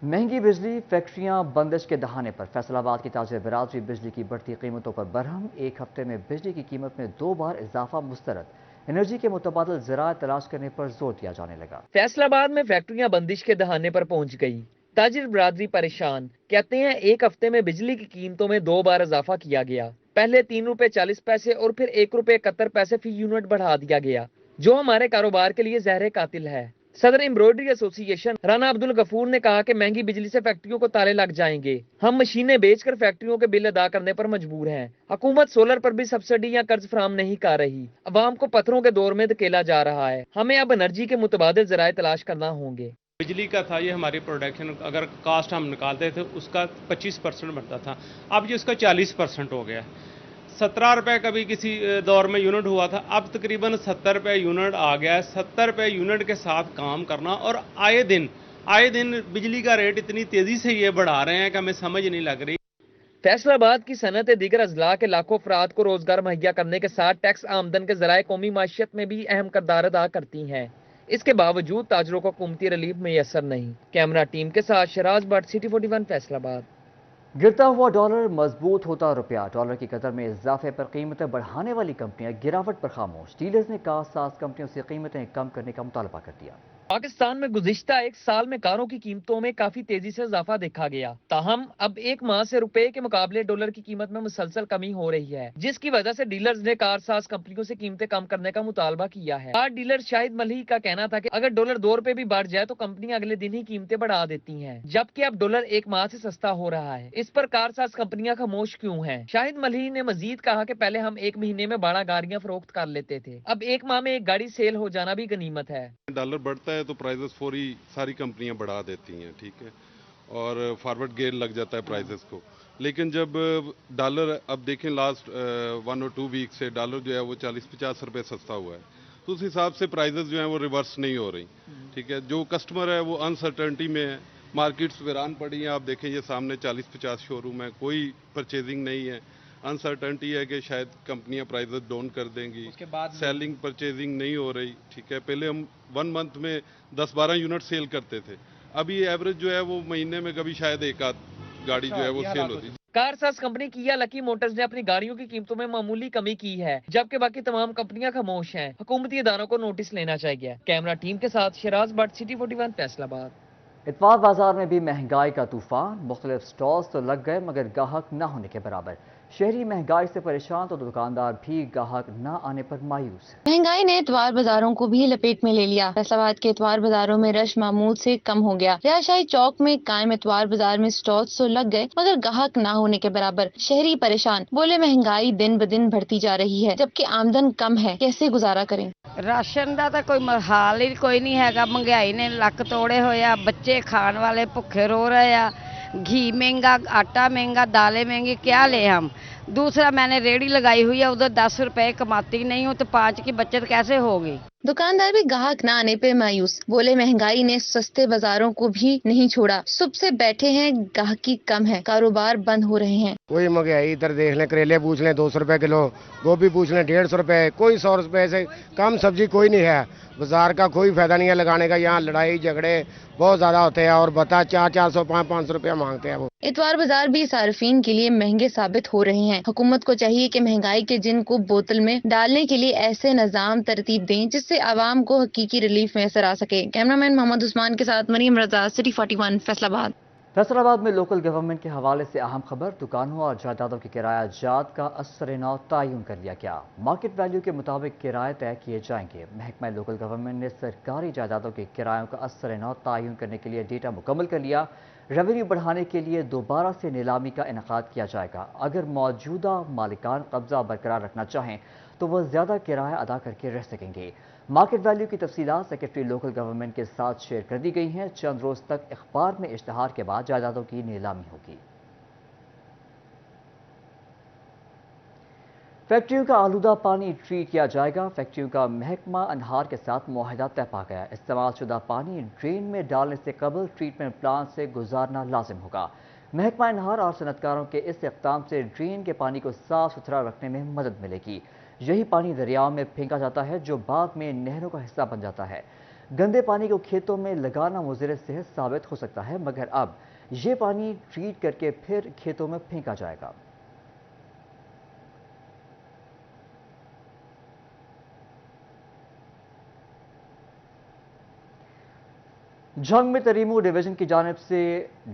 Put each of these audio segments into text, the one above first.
महंगी बिजली, फैक्ट्रियां बंदिश के दहाने पर फैसलाबाद की ताजिर बरादरी बिजली की बढ़ती कीमतों पर बरहम। एक हफ्ते में बिजली की कीमत में 2 बार इजाफा मुस्तरद। एनर्जी के मुतबादिल ज़राए तलाश करने पर जोर दिया जाने लगा। फैसलाबाद में फैक्ट्रियां बंदिश के दहाने पर पहुंच गई। ताजिर बरादरी परेशान, कहते हैं एक हफ्ते में बिजली की कीमतों में 2 बार इजाफा किया गया। पहले 3 रुपए 40 पैसे और फिर 1 रुपए 71 पैसे फी यूनिट बढ़ा दिया गया, जो हमारे कारोबार के लिए जहर कातिल है। सदर एम्ब्रॉयडरी एसोसिएशन राना अब्दुल गफूर ने कहा कि महंगी बिजली से फैक्ट्रियों को ताले लग जाएंगे। हम मशीनें बेचकर फैक्ट्रियों के बिल अदा करने पर मजबूर हैं। हुकूमत सोलर पर भी सब्सिडी या कर्ज फराहम नहीं कर रही। अवाम को पत्थरों के दौर में धकेला जा रहा है। हमें अब एनर्जी के मुतबादिल जराए तलाश करना होंगे। बिजली का था ये हमारी प्रोडक्शन, अगर कास्ट हम निकालते थे उसका 25% बनता था, अब ये उसका 40% हो गया। 17 रुपये कभी किसी दौर में यूनिट हुआ था, अब तकरीबन 70 रुपये यूनिट आ गया है। 70 रुपये यूनिट के साथ काम करना, और आए दिन बिजली का रेट इतनी तेज़ी से ये बढ़ा रहे हैं कि हमें समझ नहीं लग रही। फैसलाबाद की सनत दीगर अजला के लाखों अफराद को रोजगार मुहैया करने के साथ टैक्स आमदन के जराए कौमी माशियत में भी अहम किरदार अदा करती हैं। इसके बावजूद ताजरों को हुकूमती रिलीफ मैसर नहीं। कैमरा टीम के साथ शराज भट्ट, सिटी 41, फैसलाबाद। गिरता हुआ डॉलर, मजबूत होता रुपया। डॉलर की कदर में इजाफे पर कीमतें बढ़ाने वाली कंपनियां गिरावट पर खामोश। डीलर्स ने कार साज कंपनियों से कीमतें कम करने का मुतालबा कर दिया। पाकिस्तान में गुज़िश्ता एक साल में कारों की कीमतों में काफी तेजी से इजाफा देखा गया। ताहम अब एक माह से रुपए के मुकाबले डॉलर की कीमत में मुसलसल कमी हो रही है, जिसकी वजह से डीलर्स ने कार साज कंपनियों से कीमतें कम करने का मुतालबा किया है। कार डीलर शाहिद मलिक का कहना था कि अगर डॉलर 2 रुपए भी बढ़ जाए तो कंपनियां अगले दिन ही कीमतें बढ़ा देती हैं, जबकि अब डॉलर एक माह से सस्ता हो रहा है। इस पर कार साज कंपनियां खामोश क्यों हैं? शाहिद मलिक ने मजीद कहा कि पहले हम एक महीने में 12 गाड़ियां फरोख्त कर लेते थे, अब एक माह में एक गाड़ी सेल हो जाना भी गनीमत है। डॉलर बढ़ता है तो प्राइसेस फौरी सारी कंपनियां बढ़ा देती हैं, ठीक है, और फॉरवर्ड गेयर लग जाता है प्राइसेस को। लेकिन जब डॉलर, अब देखें लास्ट 1 और 2 वीक से डॉलर जो है वो 40-50 रुपए सस्ता हुआ है, तो उस हिसाब से प्राइसेस जो हैं वो रिवर्स नहीं हो रही, ठीक है। जो कस्टमर है वो अनसर्टेनिटी में है, मार्केट्स वीरान पड़ी हैं। आप देखें ये सामने 40-50 शोरूम है, कोई परचेजिंग नहीं है। अनसर्टेनिटी है कि शायद कंपनियां प्राइसेस डाउन कर देंगी, उसके बाद सेलिंग परचेजिंग नहीं हो रही, ठीक है। पहले हम 1 मंथ में 10-12 यूनिट सेल करते थे, अभी एवरेज जो है वो महीने में कभी शायद एक आध गाड़ी जो है वो सेल होती है। कार साज कंपनी किया लकी मोटर्स ने अपनी गाड़ियों की कीमतों में मामूली कमी की है, जबकि बाकी तमाम कंपनियां खामोश हैं। हुकूमती इदारों को नोटिस लेना चाहिए। कैमरा टीम के साथ शराज भट्ट, सिटी 41, फैसलाबाद। इतवार बाजार में भी महंगाई का तूफान। मुख्तलिफ स्टॉल्स तो लग गए मगर गाहक न होने के बराबर। शहरी महंगाई से परेशान तो दुकानदार भी गाहक न आने पर मायूस है। महंगाई ने इतवार बाजारों को भी लपेट में ले लिया। फैसलाबाद के इतवार बाजारों में रश मामूल से कम हो गया। रिहायशाही चौक में कायम इतवार बाजार में स्टॉल्स तो लग गए मगर गाहक ना होने के बराबर। शहरी परेशान, बोले महंगाई दिन ब दिन बढ़ती जा रही है, जबकि आमदन कम है, कैसे गुजारा करें। राशन का तो कोई हाल ही कोई नहीं है। महंगाई ने लक तोड़े हुए आ, बच्चे खाने वाले भुखे रो रहे आ। घी महंगा, आटा महंगा, दालें महंगी, क्या ले हम। दूसरा मैंने रेहड़ी लगाई हुई है, उधर 10 रुपए कमाती नहीं हूँ, तो 5 की बचत कैसे होगी। दुकानदार भी गाहक न आने पे मायूस, बोले महंगाई ने सस्ते बाजारों को भी नहीं छोड़ा। सुबह से बैठे हैं, गाहकी कम है, कारोबार बंद हो रहे हैं। कोई महंगाई, इधर देख लें, करेले पूछ लें 200 रुपए किलो, गोभी पूछ लें 150 रुपए, कोई 100 रुपए से कम सब्जी कोई नहीं है। बाजार का कोई फायदा नहीं है लगाने का, यहाँ लड़ाई झगड़े बहुत ज्यादा होते हैं और बता 400-400, 500 रुपया मांगते हैं वो। इतवार बाजार भी सार्फिन के लिए महंगे साबित हो रहे हैं। हुकूमत को चाहिए कि महंगाई के जिन को बोतल में डालने के लिए ऐसे निजाम तरतीब दें जिससे आवाम को हकीकी रिलीफ मैसर आ सके। कैमरामैन मोहम्मद उस्मान के साथ मरियम रजा, सिटी 41, फैसलाबाद। फैसलाबाद में लोकल गवर्नमेंट के हवाले से अहम खबर। दुकानों और जायदादों के किराया जात का असर-ए-नौ तयन कर लिया गया। मार्केट वैल्यू के मुताबिक किराए तय किए जाएंगे। महकमा लोकल गवर्नमेंट ने सरकारी जायदादों के किरायों का असर-ए-नौ तयन करने के लिए डेटा मुकम्मल कर लिया। रेवेन्यू बढ़ाने के लिए दोबारा से नीलामी का इनेकाद किया जाएगा। अगर मौजूदा मालिकान कब्जा बरकरार रखना चाहें तो वह ज़्यादा किराया अदा करके रह सकेंगे। मार्केट वैल्यू की तफसीलात सेक्रेटरी लोकल गवर्नमेंट के साथ शेयर कर दी गई हैं। चंद रोज तक अखबार में इश्तहार के बाद जायदादों की नीलामी होगी। फैक्ट्रियों का आलूदा पानी ट्रीट किया जाएगा। फैक्ट्रियों का महकमा अनहार के साथ मुआहिदा तय पा गया। इस्तेमाल शुदा पानी ड्रेन में डालने से कबल ट्रीटमेंट प्लांट से गुजारना लाजिम होगा। महकमा अनहार और सनतकारों के इस इक़दाम से ड्रेन के पानी को साफ सुथरा रखने में मदद मिलेगी। यही पानी दरियाओं में फेंका जाता है जो बाद में नहरों का हिस्सा बन जाता है। گندے پانی کو کھیتوں میں لگانا مضر صحت ثابت ہو سکتا ہے، مگر اب یہ پانی ٹریٹ کر کے پھر کھیتوں میں پھینکا جائے گا۔ جھنگ میں تریمو ڈویژن کی جانب سے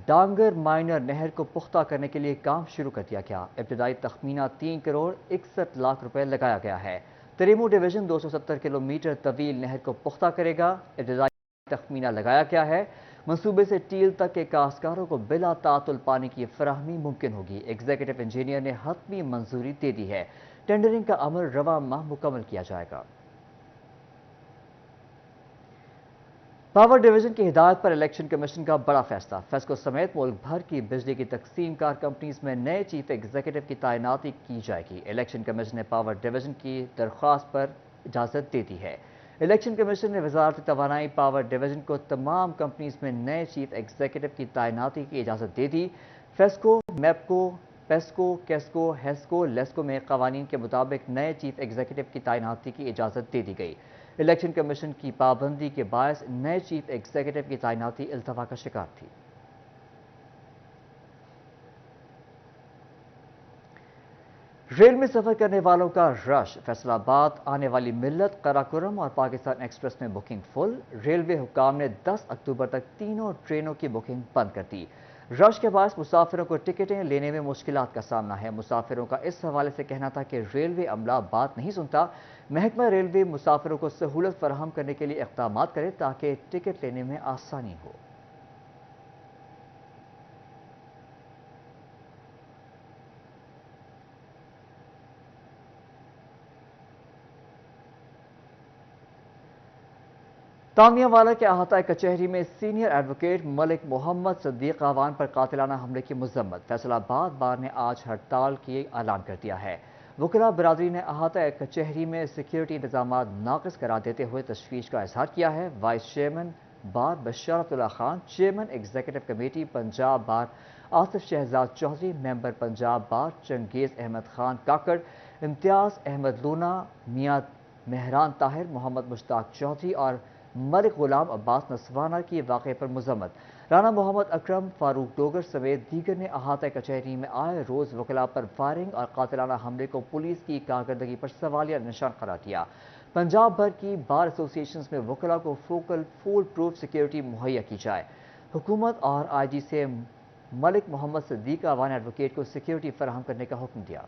ڈانگر مائنر نہر کو پختہ کرنے کے لیے کام شروع کر دیا گیا۔ ابتدائی تخمینہ 3 کروڑ 61 لاکھ روپے لگایا گیا ہے۔ تریمو ڈویژن 270 کلومیٹر طویل نہر کو پختہ کرے گا۔ ابتدائی تخمینہ لگایا گیا ہے منصوبے سے ٹیل تک کے کاشتکاروں کو بلا تعطل پانی کی فراہمی ممکن ہوگی۔ ایگزیکٹو انجینئر نے حتمی منظوری دے دی ہے۔ ٹینڈرنگ کا عمل رواں ماہ مکمل کیا جائے گا۔ پاور ڈویژن کی ہدایت پر الیکشن کمیشن کا بڑا فیصلہ۔ فیسکو سمیت ملک بھر کی بجلی کی تقسیم کار کمپنیز میں نئے چیف ایگزیکٹو کی تعیناتی کی جائے گی۔ الیکشن کمیشن نے پاور ڈویژن کی درخواست پر اجازت دے دی ہے۔ الیکشن کمیشن نے وزارت توانائی پاور ڈویژن کو تمام کمپنیز میں نئے چیف ایگزیکٹو کی تعیناتی کی اجازت دے دی۔ فیسکو، میپکو، پیسکو، کیسکو، ہیسکو، لیسکو میں قوانین کے مطابق نئے چیف ایگزیکٹو کی تعیناتی کی اجازت دے دی گئی۔ الیکشن کمیشن کی پابندی کے باعث نئے چیف ایگزیکٹو کی تعیناتی التوا کا شکار تھی۔ ریل میں سفر کرنے والوں کا رش۔ فیصل آباد آنے والی ملت، قراقرم اور پاکستان ایکسپریس میں بکنگ فل۔ ریلوے حکام نے 10 اکتوبر تک تینوں ٹرینوں کی بکنگ بند کر دی۔ رش کے باعث مسافروں کو ٹکٹیں لینے میں مشکلات کا سامنا ہے۔ مسافروں کا اس حوالے سے کہنا تھا کہ ریلوے عملہ بات نہیں سنتا۔ محکمہ ریلوے مسافروں کو سہولت فراہم کرنے کے لیے اقدامات کرے تاکہ ٹکٹ لینے میں آسانی ہو۔ 'تانگیاں والا کے احاطہ کچہری میں سینئر ایڈوکیٹ ملک محمد صدیق اعوان پر قاتلانہ حملے کی مذمت۔ فیصل آباد بار نے آج ہڑتال کی اعلان کر دیا ہے۔ وکلاء برادری نے احاطہ کچہری میں سیکیورٹی انتظامات ناقص قرار دیتے ہوئے تشویش کا اظہار کیا ہے۔ Voice chairman bar Basharat Ullah Khan, chairman executive committee Punjab bar Asif Shahzad Chaudhry, member Punjab bar Changez Ahmed Khan Kakar, Imtiaz Ahmed لونا، میاں مہران طاہر، محمد مشتاق چودھری اور ملک غلام عباس نسوانہ کی واقعے پر مذمت۔ رانا محمد اکرم، فاروق ڈوگر سمیت دیگر نے احاطہ کچہری میں آئے روز وکلاء پر فائرنگ اور قاتلانہ حملے کو پولیس کی کارکردگی پر سوالیہ نشان قرار دیا۔ پنجاب بھر کی بار ایسوسی ایشنز میں وکلاء کو فول پروف سیکیورٹی مہیا کی جائے۔ حکومت اور آئی جی سے ملک محمد صدیق اعوان ایڈوکیٹ کو سیکیورٹی فراہم کرنے کا حکم دیا۔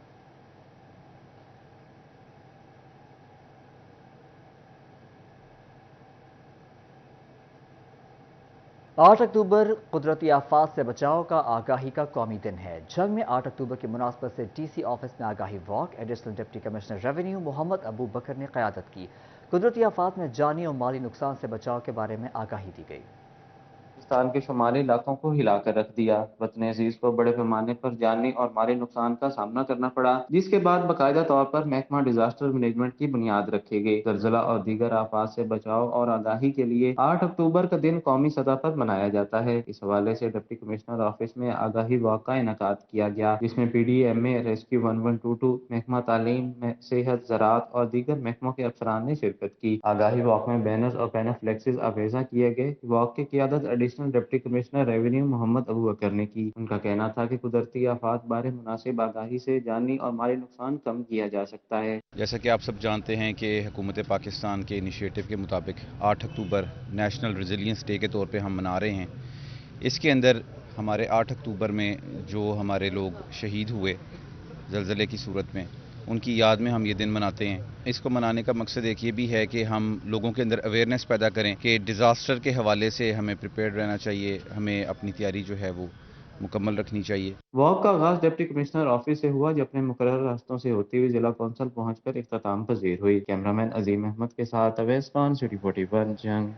8 اکتوبر قدرتی آفات سے بچاؤ کا آگاہی کا قومی دن ہے۔ جنگ میں 8 اکتوبر کی مناسبت سے ڈی سی آفس میں آگاہی walk, additional deputy commissioner revenue Muhammad Abu Bakr نے قیادت کی۔ قدرتی آفات میں جانی اور مالی نقصان سے بچاؤ کے بارے میں آگاہی دی گئی۔ پاکستان کے شمالی علاقوں کو ہلا کر رکھ دیا۔ وطن عزیز کو بڑے پیمانے پر جانی اور مالی نقصان کا سامنا کرنا پڑا، جس کے بعد باقاعدہ طور پر محکمہ ڈیزاسٹر مینجمنٹ کی بنیاد رکھی گئی۔ زلزلہ اور دیگر آفات سے بچاؤ اور آگاہی کے لیے 8 اکتوبر کا دن قومی سطح پر منایا جاتا ہے۔ اس حوالے سے ڈپٹی کمشنر آفس میں آگاہی واک کا انعقاد کیا گیا، جس میں پی ڈی ایم اے، ریسکیو 1122، محکمہ تعلیم، صحت، زراعت اور دیگر محکموں کے افسران نے شرکت کی۔ آگاہی واک میں بینرز اور پینو فلیکسز آویزاں کیے گئے۔ واک کی قیادت additional deputy commissioner revenue Muhammad Abu Bakr نے کی۔ ان کا کہنا تھا کہ قدرتی آفات بارے مناسب آگاہی سے جانی اور مالی نقصان کم کیا جا سکتا ہے۔ جیسا کہ آپ سب جانتے ہیں کہ حکومت پاکستان کے انیشیٹو کے مطابق 8 اکتوبر نیشنل ریزیلینس ڈے کے طور پہ ہم منا رہے ہیں۔ اس کے اندر ہمارے 8 اکتوبر میں جو ہمارے لوگ شہید ہوئے زلزلے کی صورت میں، ان کی یاد میں ہم یہ دن مناتے ہیں۔ اس کو منانے کا مقصد ایک یہ بھی ہے کہ ہم لوگوں کے اندر اویئرنیس پیدا کریں کہ ڈیزاسٹر کے حوالے سے ہمیں پریپیئرڈ رہنا چاہیے، ہمیں اپنی تیاری جو ہے وہ مکمل رکھنی چاہیے۔ واک کا آغاز ڈپٹی کمشنر آفس سے ہوا، جو اپنے مقررہ راستوں سے ہوتی ہوئی ضلع کونسل پہنچ کر اختتام پذیر ہوئی۔ کیمرامین عظیم احمد کے ساتھ اویس خان، سٹی 41 جنگ۔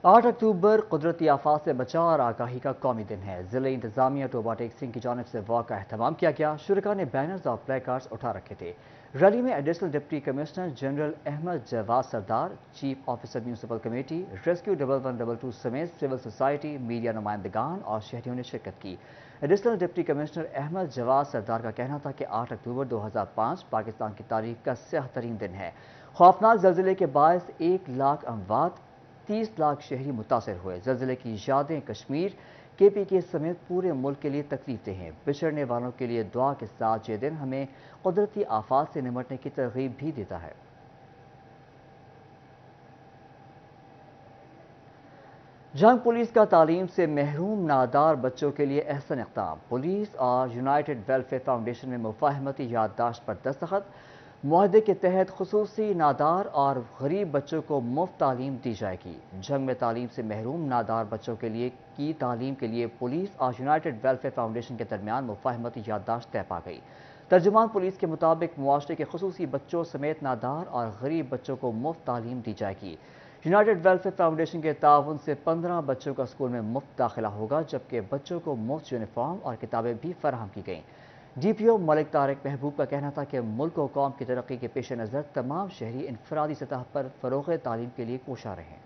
8 اکتوبر قدرتی آفات سے بچاؤ اور آگاہی کا قومی دن ہے۔ ضلع انتظامیہ ٹوبہ ٹیک سنگھ کی جانب سے واک کا اہتمام کیا گیا۔ شرکاء نے بینرز اور پلے کارڈز اٹھا رکھے تھے۔ ریلی میں additional deputy commissioner general Ahmed Jawad Sardar, chief officer municipal committee, rescue 1122 سمیت سول سوسائٹی، میڈیا نمائندگان اور شہریوں نے شرکت کی۔ Additional deputy commissioner Ahmad Jawad سردار کا کہنا تھا کہ 8 اکتوبر 2005 پاکستان کی تاریخ کا سیاہ ترین دن ہے۔ خوفناک زلزلے کے باعث 1 لاکھ اموات، 30 लाख शहरी मुतासर हुए। ज़लज़ले की यादें कश्मीर KPK समेत पूरे मुल्क के लिए तकलीफ दें हैं। बिछड़ने वालों के लिए दुआ के साथ ये दिन हमें कुदरती आफात से निमटने की तरगीब भी देता है। जंग पुलिस का तालीम से महरूम नादार बच्चों के लिए अहसन इक़दाम। पुलिस और यूनाइटेड वेलफेयर फाउंडेशन में मुफाहमती याददाश्त पर दस्तखत। मुआहदे के तहत खुसूसी नादार और गरीब बच्चों को मुफ्त तालीम दी जाएगी। जंग में तालीम से महरूम नादार बच्चों के लिए की तालीम के लिए पुलिस और यूनाइटेड वेलफेयर फाउंडेशन के दरमियान मुफाहमती याददाश्त तय पा गई। तर्जुमान पुलिस के मुताबिक मुआशरे के खुसूसी बच्चों समेत नादार और गरीब बच्चों को मुफ्त तालीम दी जाएगी। यूनाइटेड वेलफेयर फाउंडेशन के ताउन से 15 बच्चों का स्कूल में मुफ्त दाखिला होगा, जबकि बच्चों को मुफ्त यूनिफॉर्म और किताबें भी फराहम की गईं। DPO मलिक तारिक महबूब का कहना था कि मुल्क और कौम की तरक्की के पेश नज़र तमाम शहरी इनफरादी सतह पर फ़रोग़ तालीम के लिए कोशा रहे।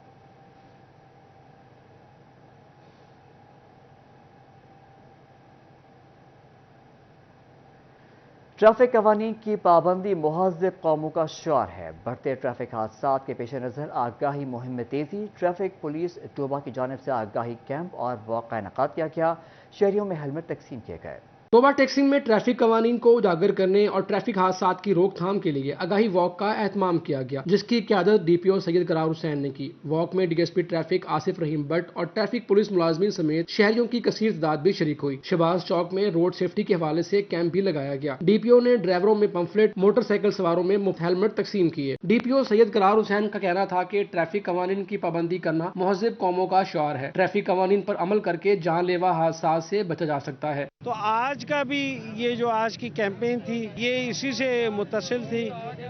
ट्रैफिक कवानीन की पाबंदी मुहज़्ज़ब कौमों का शिआर है। बढ़ते ट्रैफिक हादसात के पेश नज़र आगाही मुहिम में तेज़ी। ट्रैफिक पुलिस टोबा की जानिब से आगाही कैंप और वॉक का इनेकाद किया गया। शहरियों में हेलमेट तकसीम किए गए। टोबा टेक्सिंग में ट्रैफिक कवानीन को उजागर करने और ट्रैफिक हादसात की रोकथाम के लिए आगाही वॉक का एहतमाम किया गया, जिसकी क़यादत DPO सैयद करार हुसैन ने की। वॉक में DSP traffic Asif Rahim but और ट्रैफिक पुलिस मुलाजमीन समेत शहरियों की कसीर तादाद भी शरीक हुई। शहबाज चौक में रोड सेफ्टी के हवाले से कैंप भी लगाया गया। DPO ने ड्राइवरों में पंफलेट, मोटरसाइकिल सवारों में मुफ्त हेलमेट तकसीम किए। DPO सैयद करार हुसैन का कहना था कि ट्रैफिक कवानीन की पाबंदी करना मुहज़्ज़ब कौमों का शिआर है। ट्रैफिक कवानीन पर अमल करके जानलेवा हादसात से बचा जा सकता है। तो आज का भी ये जो आज की कैंपेन थी ये इसी से मुत्तसिल थी।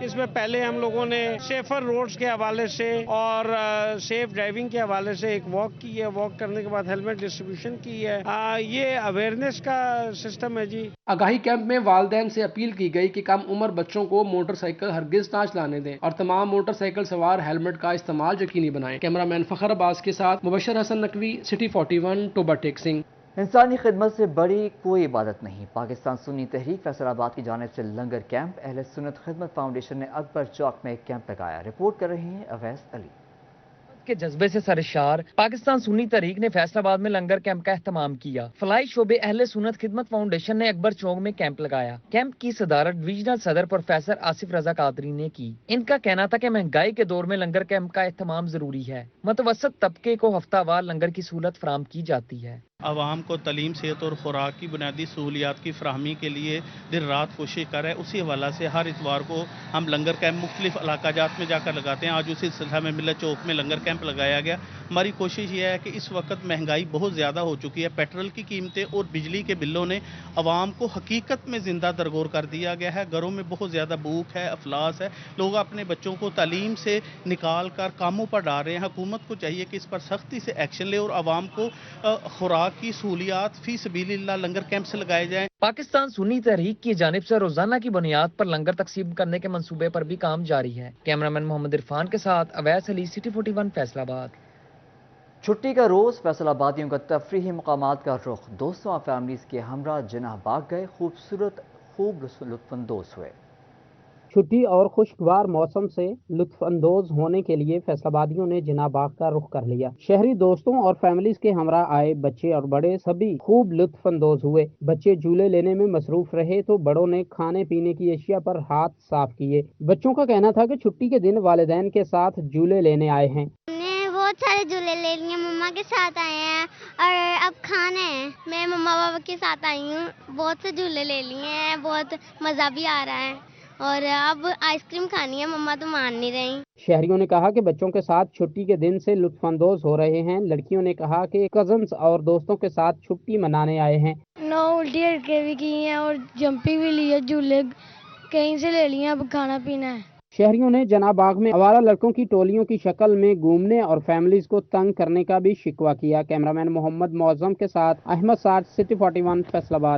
इसमें पहले हम लोगों ने सेफर रोड्स के हवाले से और सेफ ड्राइविंग के हवाले से एक वॉक की है। वॉक करने के बाद हेलमेट डिस्ट्रीब्यूशन की है। ये अवेयरनेस का सिस्टम है जी। आगाही कैंप में वालिदैन से अपील की गई कि कम उम्र बच्चों को मोटरसाइकिल हरगिज ना चलाने दें और तमाम मोटरसाइकिल सवार हेलमेट का इस्तेमाल यकीनी बनाएं। कैमरामैन फखर अब्बास के साथ मुबशर हसन नकवी, सिटी 41, टोबा टेक्सिंग। इंसानी खिदमत से बड़ी कोई इबादत नहीं। पाकिस्तान सुन्नी तहरीक फैसलाबाद की जानिब से लंगर कैंप। अहले सुन्नत खिदमत फाउंडेशन ने अकबर चौक में एक कैंप लगाया। रिपोर्ट कर रहे हैं अवैस अली। के जज्बे से सरशार पाकिस्तान सुन्नी तहरीक ने फैसलाबाद में लंगर कैंप का एहतमाम किया। फलाई शोबे अहले सुन्नत खिदमत फाउंडेशन ने अकबर चौक में कैंप लगाया। कैंप की सदारत डिवीजनल सदर प्रोफेसर आसिफ रजा कादरी ने की। इनका कहना था कि महंगाई के दौर में लंगर कैंप का एहतमाम जरूरी है। मुतवसत तबके को हफ्तावार लंगर की सहूलत फराहम की जाती है। आवाम को तलीम, सेहत और खुराक की बुनियादी सहूलियात की फराहमी के लिए दिन रात कोशिश कर रहे हैं। उसी हवाला से हर इतवार को हम लंगर कैंप मुख्तलिफ इलाकाजात में जाकर लगाते हैं। आज उसी सिलसिले में मिलत चौक में लंगर कैंप लगाया गया। हमारी कोशिश ये है कि इस वक्त महंगाई बहुत ज़्यादा हो चुकी है। पेट्रोल की कीमतें और बिजली के बिलों ने आवाम को हकीकत में ज़िंदा दरगोर कर दिया गया है। घरों में बहुत ज़्यादा भूख है, अफलास है। लोग अपने बच्चों को तालीम से निकाल कर कामों पर डाल रहे हैं। हुकूमत को चाहिए कि इस पर सख्ती से एक्शन ले और आवाम को खुराक की सहूलियात फी सबीलिल्लाह लंगर कैंप से लगाए जाएं। पाकिस्तान सुन्नी तहरीक की जानिब से रोजाना की बुनियाद पर लंगर तकसीम करने के मंसूबे पर भी काम जारी है। कैमरामैन मोहम्मद इरफान के साथ अवैस अली, सिटी 41, फैसलाबाद। छुट्टी का रोज फैसलाबादियों का तफरीही मकामात का रुख। दोस्तों और फैमिलीज के हमरा जिन्ना बाग गए, खूब लुत्फानंदोज हुए। छुट्टी और खुशगवार मौसम से लुत्फानंदोज होने के लिए फैसलाबादियों ने जिन्ना बाग का रुख कर लिया। शहरी दोस्तों और फैमिलीज के हमरा आए बच्चे और बड़े सभी खूब लुत्फानंदोज हुए। बच्चे झूले लेने में मसरूफ रहे तो बड़ों ने खाने पीने की अशिया पर हाथ साफ किए। बच्चों का कहना था कि छुट्टी के दिन वालिदैन के साथ झूले लेने आए हैं। बहुत सारे झूले ले लिए, मम्मा के साथ आए हैं और अब खाने हैं। मैं मम्मा पापा के साथ आई हूँ। बहुत से झूले ले लिए हैं, बहुत मज़ा भी आ रहा है और अब आइसक्रीम खानी है। मम्मा तो मान नहीं रही। शहरियों ने कहा कि बच्चों के साथ छुट्टी के दिन से लुत्फानंदोज हो रहे हैं। लड़कियों ने कहा कि कजन्स और दोस्तों के साथ छुट्टी मनाने आए हैं। 9 उल्टी हरकतें भी की हैं और जंपिंग भी ली है, झूले कहीं से ले लिए, अब खाना पीना है। शहरियों ने जना बाग में आवारा लड़कों की टोलियों की शक्ल में घूमने और फैमिलीज को तंग करने का भी शिकवा किया। कैमरामैन मोहम्मद मौजम के साथ अहमद साद, सिटी 41, फैसलाबाद।